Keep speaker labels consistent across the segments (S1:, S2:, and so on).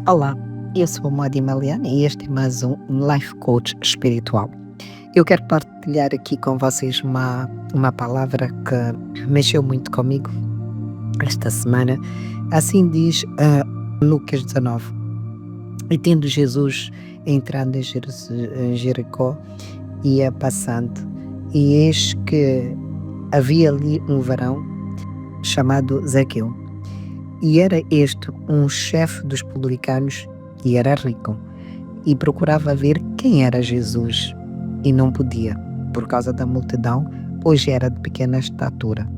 S1: Olá, eu sou a Modi Maliana e este é mais um Life Coach espiritual. Eu quero partilhar aqui com vocês uma palavra que mexeu muito comigo esta semana. Assim diz Lucas 19. E tendo Jesus entrado em Jericó, ia passando, e eis que havia ali um varão chamado Zaqueu. E era este um chefe dos publicanos e era rico, e procurava ver quem era Jesus, e não podia, por causa da multidão, pois era de pequena estatura.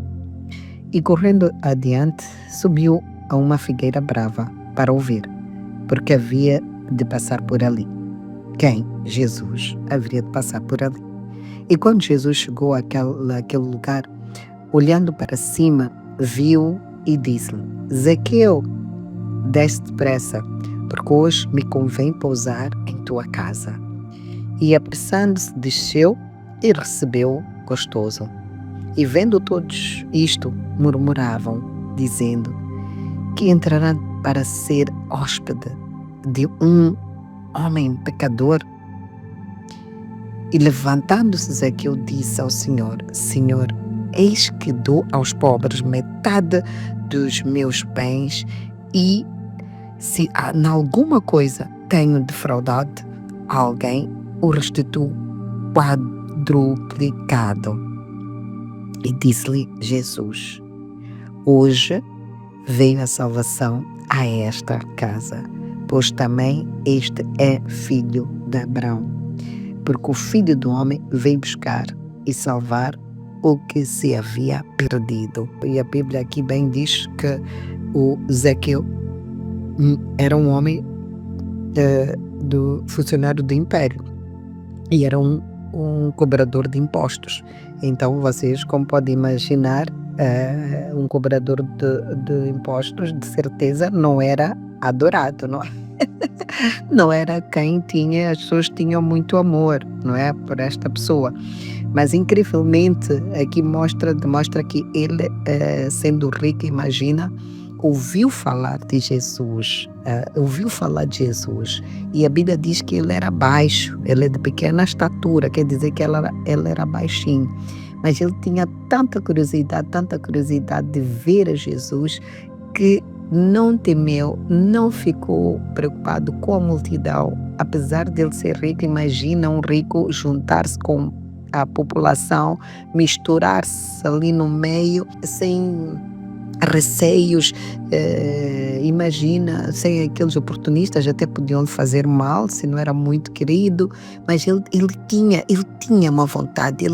S1: E correndo adiante, subiu a uma figueira brava para ouvir, porque havia de passar por ali. Quem? Jesus haveria de passar por ali. E quando Jesus chegou àquele lugar, olhando para cima, viu e disse-lhe: Zaqueu, desce depressa, porque hoje me convém pousar em tua casa. E apressando-se, desceu e recebeu gostoso. E vendo todos isto, murmuravam, dizendo: que entrará para ser hóspede de um homem pecador? E levantando-se Zaqueu disse ao Senhor: Senhor, eis que dou aos pobres metade dos meus bens, e se em alguma coisa tenho defraudado alguém, o restituo quadruplicado. E disse-lhe Jesus: hoje veio a salvação a esta casa, pois também este é filho de Abraão, porque o Filho do Homem veio buscar e salvar o que se havia perdido. E a Bíblia aqui bem diz que o Zaqueu era um homem do funcionário do império e era um cobrador de impostos. Então vocês, como podem imaginar, um cobrador de impostos de certeza não era adorado, não é? Não era quem tinha, as pessoas tinham muito amor, não é, por esta pessoa. Mas incrivelmente aqui demonstra que ele, sendo rico, imagina, ouviu falar de Jesus, e a Bíblia diz que ele era baixo, ele é de pequena estatura, quer dizer que ele era baixinho, mas ele tinha tanta curiosidade de ver a Jesus, que não temeu, não ficou preocupado com a multidão, apesar de ele ser rico. Imagina um rico juntar-se com a população, misturar-se ali no meio, sem receios, imagina, sem aqueles oportunistas até podiam fazer mal se não era muito querido, mas ele tinha uma vontade,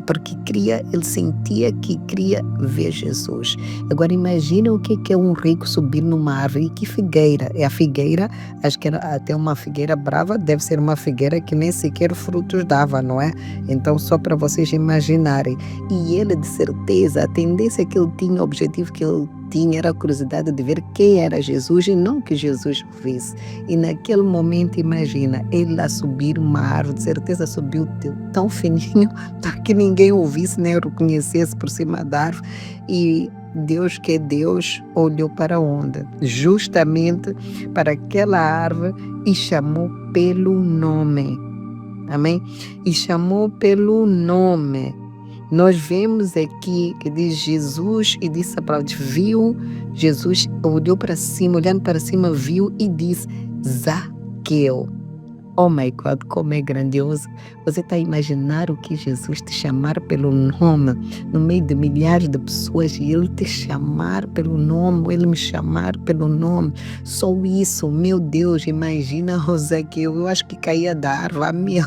S1: porque ele sentia que queria ver Jesus. Agora imagina o que é um rico subir numa árvore. E que figueira? É a figueira, acho que era até uma figueira brava, deve ser uma figueira que nem sequer frutos dava, não é? Então só para vocês imaginarem. E ele, de certeza, a tendência que ele tinha, o objetivo que ele tinha era a curiosidade de ver quem era Jesus e não que Jesus o visse. E naquele momento, imagina, ele a subir uma árvore, de certeza subiu tão fininho para que ninguém o visse nem o reconhecesse por cima da árvore. E Deus, que é Deus, olhou para onde? Justamente para aquela árvore e chamou pelo nome. Amém? E chamou pelo nome. Nós vemos aqui que diz Jesus e disse a palavra, viu Jesus, olhou para cima, olhando para cima, viu e disse: Zaqueu. Oh my God, como é grandioso. Você está a imaginar o que Jesus te chamar pelo nome, no meio de milhares de pessoas, e ele te chamar pelo nome, ele me chamar pelo nome. Só isso, meu Deus, imagina o Zaqueu, eu acho que caía da árvore, meu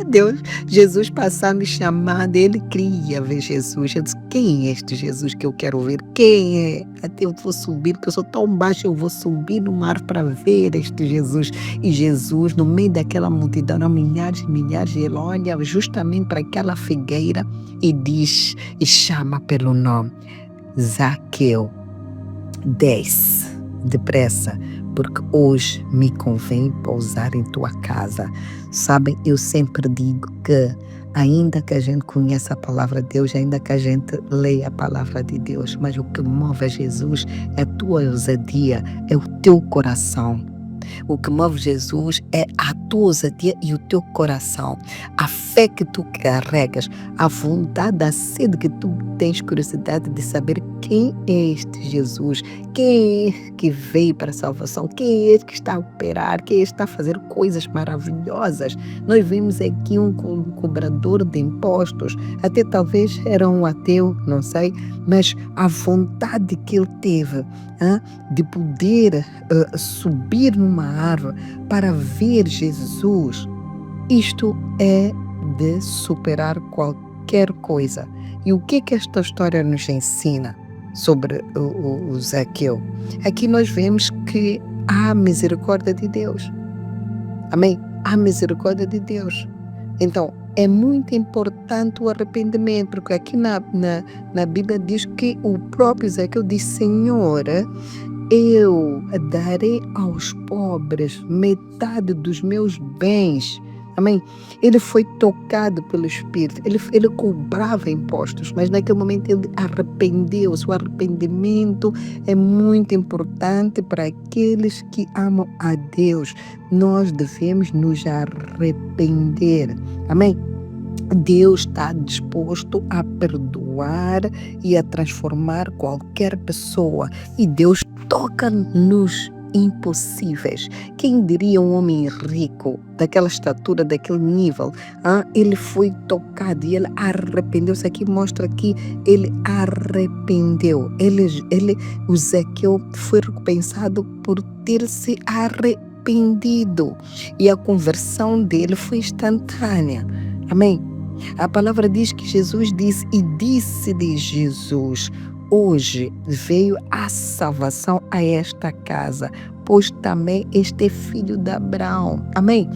S1: Deus, Jesus passando e chamando, ele queria ver Jesus. Ele disse: quem é este Jesus que eu quero ver? Quem é? Até eu vou subir, porque eu sou tão baixo, eu vou subir no mar para ver este Jesus. E Jesus, no meio daquela multidão, eram milhares e milhares, e ele olha justamente para aquela figueira e diz, e chama pelo nome: Zaqueu, desce depressa, porque hoje me convém pousar em tua casa. Sabem, eu sempre digo que ainda que a gente conheça a palavra de Deus, ainda que a gente leia a palavra de Deus, mas o que move a Jesus é a tua ousadia, é o teu coração. O que move Jesus é a tua ousadia e o teu coração, a fé que tu carregas, a vontade, a sede que tu tens curiosidade de saber quem é este Jesus, quem é que veio para a salvação, quem é que está a operar, quem é que está a fazer coisas maravilhosas. Nós vimos aqui um cobrador de impostos, até talvez era um ateu, não sei, mas a vontade que ele teve de poder subir numa árvore para ver Jesus, isto é de superar qualquer coisa. E o que esta história nos ensina sobre o Zaqueu? Aqui nós vemos que há misericórdia de Deus. Amém? Há misericórdia de Deus. Então, é muito importante o arrependimento, porque aqui na Bíblia diz que o próprio Zaqueu diz: Senhor, eu darei aos pobres metade dos meus bens. Amém? Ele foi tocado pelo Espírito, ele cobrava impostos, mas naquele momento ele arrependeu-se. O arrependimento é muito importante para aqueles que amam a Deus. Nós devemos nos arrepender. Amém? Deus está disposto a perdoar e a transformar qualquer pessoa. E Deus toca nos impossíveis. Quem diria um homem rico, daquela estatura, daquele nível, ele foi tocado e ele arrependeu-se. Aqui mostra que ele arrependeu. O Zaqueu foi recompensado por ter se arrependido. E a conversão dele foi instantânea. Amém? A palavra diz que Jesus disse, e disse-lhe Jesus: hoje veio a salvação a esta casa, pois também este é filho de Abraão. Amém?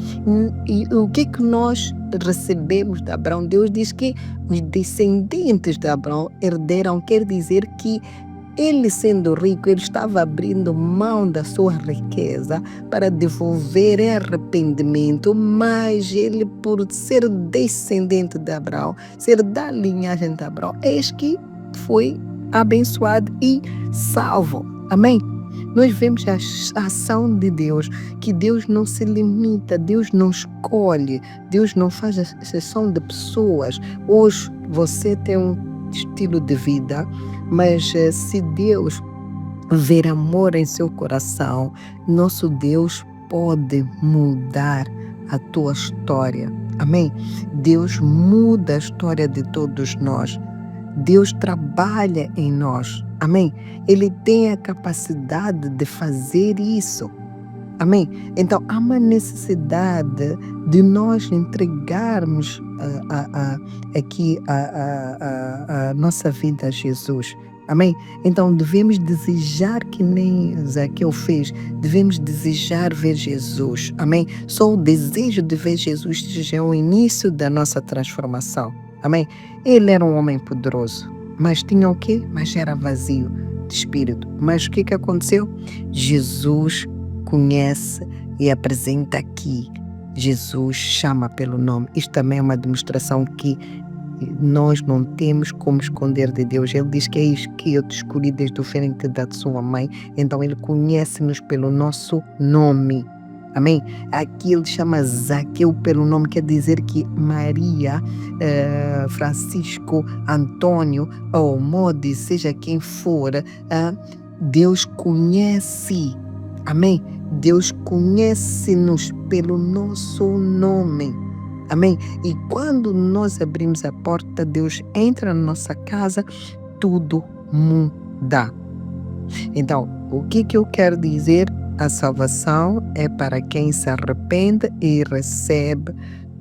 S1: E o que nós recebemos de Abraão? Deus diz que os descendentes de Abraão herderam, quer dizer que ele, sendo rico, ele estava abrindo mão da sua riqueza para devolver em arrependimento, mas ele, por ser descendente de Abraão, ser da linhagem de Abraão, eis que foi abençoado e salvo. Amém? Nós vemos a ação de Deus, que Deus não se limita, Deus não escolhe, Deus não faz exceção de pessoas. Hoje você tem um estilo de vida, mas se Deus ver amor em seu coração, nosso Deus pode mudar a tua história. Amém? Deus muda a história de todos nós. Deus trabalha em nós. Amém? Ele tem a capacidade de fazer isso. Amém? Então, há uma necessidade de nós entregarmos aqui a nossa vida a Jesus. Amém? Então, devemos desejar que nem Zaqueu fez. Devemos desejar ver Jesus. Amém? Só o desejo de ver Jesus já é o início da nossa transformação. Amém? Ele era um homem poderoso, mas tinha o quê? Mas era vazio de espírito. Mas o que aconteceu? Jesus conhece e apresenta aqui. Jesus chama pelo nome. Isto também é uma demonstração que nós não temos como esconder de Deus. Ele diz que é isso que eu te escolhi desde o ventre da sua mãe. Então ele conhece-nos pelo nosso nome. Amém? Aqui ele chama Zaqueu pelo nome, quer dizer que Maria, Francisco, Antônio ou Modi, seja quem for, Deus conhece. Amém? Deus conhece-nos pelo nosso nome. Amém? E quando nós abrimos a porta, Deus entra na nossa casa, tudo muda. Então, o que eu quero dizer? A salvação é para quem se arrepende e recebe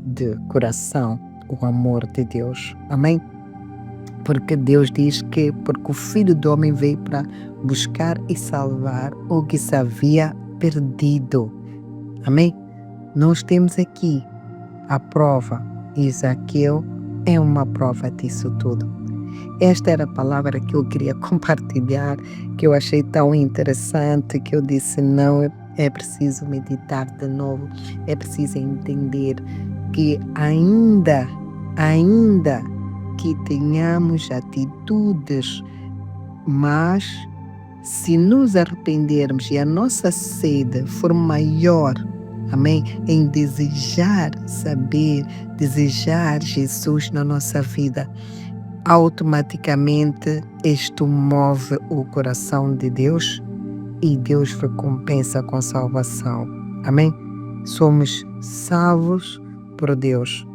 S1: de coração o amor de Deus. Amém? Porque Deus diz que porque o Filho do Homem veio para buscar e salvar o que se havia perdido. Amém? Nós temos aqui a prova. E Zaqueu é uma prova disso tudo. Esta era a palavra que eu queria compartilhar, que eu achei tão interessante, que eu disse, não, é preciso meditar de novo, é preciso entender que ainda que tenhamos atitudes más, Se nos arrependermos e a nossa sede for maior, amém, em desejar saber, desejar Jesus na nossa vida, automaticamente isto move o coração de Deus e Deus recompensa com salvação. Amém? Somos salvos por Deus.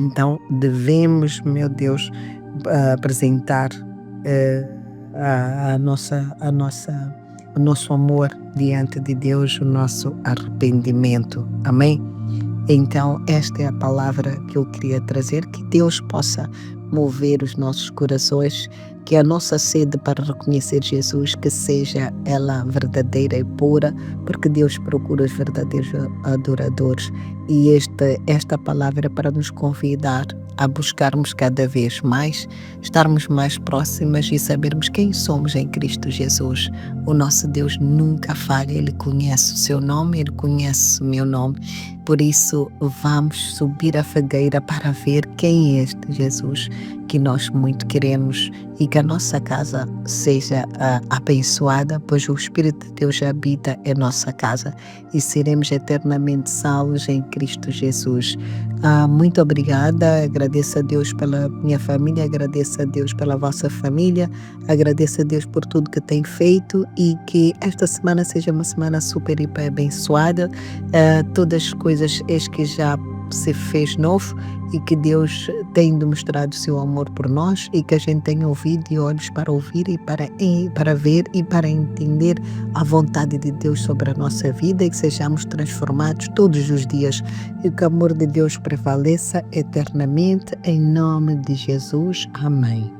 S1: Então devemos, meu Deus, apresentar o nosso amor diante de Deus, o nosso arrependimento. Amém? Então, esta é a palavra que eu queria trazer, que Deus possa mover os nossos corações, que a nossa sede para reconhecer Jesus, que seja ela verdadeira e pura, porque Deus procura os verdadeiros adoradores. E esta palavra é para nos convidar a buscarmos cada vez mais, estarmos mais próximas e sabermos quem somos em Cristo Jesus. O nosso Deus nunca falha, Ele conhece o seu nome, Ele conhece o meu nome. Por isso, vamos subir a fogueira para ver quem é este Jesus que nós muito queremos e que a nossa casa seja abençoada, pois o Espírito de Deus habita em nossa casa e seremos eternamente salvos em Cristo Jesus. Muito obrigada, agradeço a Deus pela minha família, agradeço a Deus pela vossa família, agradeço a Deus por tudo que tem feito e que esta semana seja uma semana super, hiper abençoada. Todas as coisas que já se fez novo e que Deus tem demonstrado o seu amor por nós e que a gente tenha ouvido e olhos para ouvir e para ver e para entender a vontade de Deus sobre a nossa vida e que sejamos transformados todos os dias e que o amor de Deus prevaleça eternamente em nome de Jesus. Amém.